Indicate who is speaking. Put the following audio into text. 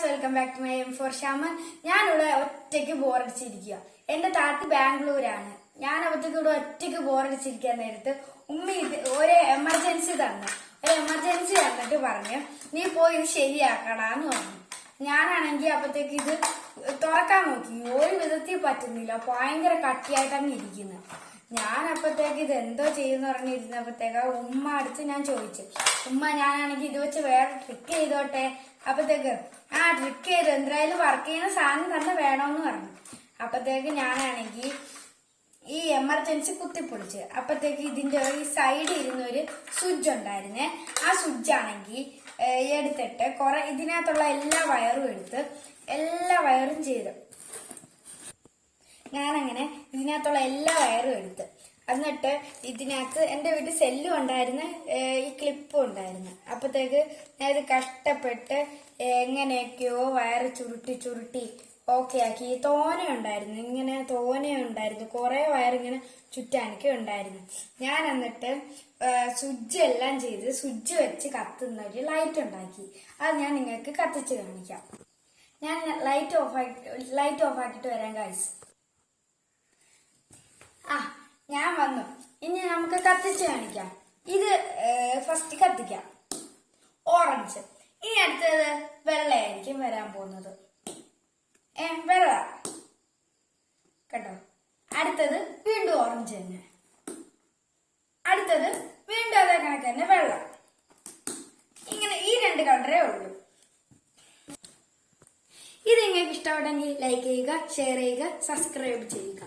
Speaker 1: Welcome back to my M4 ഷാമൻ. ഞാനിവിടെ ഒറ്റയ്ക്ക് ബോറടിച്ചിരിക്കുക. എന്റെ താത്തി ബാംഗ്ലൂരാണ്. ഞാൻ അവിടത്തേക്ക് ഇവിടെ ഒറ്റയ്ക്ക് ബോറടിച്ചിരിക്കാൻ നേരത്ത് ഉമ്മ ഒരു എമർജൻസി തന്നിട്ട് പറഞ്ഞു, നീ പോയി ഇത് ശരിയാക്കടാന്ന് പറഞ്ഞു. ഞാനാണെങ്കിൽ അപ്പത്തേക്ക് ഇത് തുറക്കാൻ നോക്കി, ഒരു വിധത്തിൽ പറ്റുന്നില്ല, ഭയങ്കര കട്ടിയായിട്ടാണ് ഇരിക്കുന്നത്. ഞാൻ അപ്പത്തേക്ക് ഇത് എന്തോ ചെയ്യുന്ന പറഞ്ഞിരുന്നപ്പോഴത്തേക്ക് ഉമ്മ അടുത്ത് ഞാൻ ചോദിച്ചു, ഉമ്മ ഞാനാണെങ്കിൽ ഇത് വെച്ച് വേറെ ട്രിക്ക് ചെയ്തോട്ടെ. അപ്പത്തേക്ക് ട്രിക്ക് ചെയ്ത് എന്തായാലും വർക്ക് ചെയ്യുന്ന സാധനം തന്നെ വേണമെന്ന് പറഞ്ഞു. അപ്പത്തേക്ക് ഞാനാണെങ്കിൽ ഈ എമർജൻസി കുത്തിപ്പൊളിച്ച് അപ്പത്തേക്ക് ഇതിന്റെ ഈ സൈഡിൽ ഇരുന്നൊരു സ്വിച്ച് ഉണ്ടായിരുന്നേ. ആ സ്വിച്ച് ആണെങ്കിൽ എടുത്തിട്ട് ഇതിനകത്തുള്ള എല്ലാ വയറും എടുത്ത് എല്ലാ വയറും ചെയ്തു. ഞാനങ്ങനെ ഇതിനകത്തുള്ള എല്ലാ വയറും എടുത്ത് എന്നിട്ട് ഇതിനകത്ത് എന്റെ വീട്ടിൽ സെല്ലും ഉണ്ടായിരുന്നു, ഈ ക്ലിപ്പും ഉണ്ടായിരുന്നു. അപ്പത്തേക്ക് ഞാൻ ഇത് കഷ്ടപ്പെട്ട് എങ്ങനെയൊക്കെയോ വയറ് ചുരുട്ടി ഓക്കെ ആക്കി. തോനെയുണ്ടായിരുന്നു, കുറെ വയറിങ്ങനെ ചുറ്റാനൊക്കെ ഉണ്ടായിരുന്നു. ഞാൻ എന്നിട്ട് സ്വിച്ച് എല്ലാം ചെയ്ത് സ്വിച്ച് വെച്ച് കത്തുന്ന ഒരു ലൈറ്റ് ഉണ്ടാക്കി. അത് ഞാൻ നിങ്ങൾക്ക് കത്തിച്ച് കാണിക്കാം. ഞാൻ ലൈറ്റ് ഓഫ് ആക്കിയിട്ട് വരാം ഗൈസ്. ഞാൻ വന്നു. ഇനി നമുക്ക് കത്തിച്ച് കാണിക്കാം. ഇത് ഫസ്റ്റ് കത്തിക്കാം, ഓറഞ്ച്. ഇനി അടുത്തത് വെള്ളയായിരിക്കും വരാൻ പോകുന്നത്. വെള്ള കേട്ടോ. അടുത്തത് വീണ്ടും ഓറഞ്ച് തന്നെ. അടുത്തത് വീണ്ടും അതേ കണക്ക് തന്നെ വെള്ളം. ഇങ്ങനെ ഈ രണ്ട് കളറേ ഉള്ളൂ. ഇത് നിങ്ങൾക്ക് ഇഷ്ടപ്പെട്ടെങ്കിൽ ലൈക്ക് ചെയ്യുക, ഷെയർ ചെയ്യുക, സബ്സ്ക്രൈബ് ചെയ്യുക.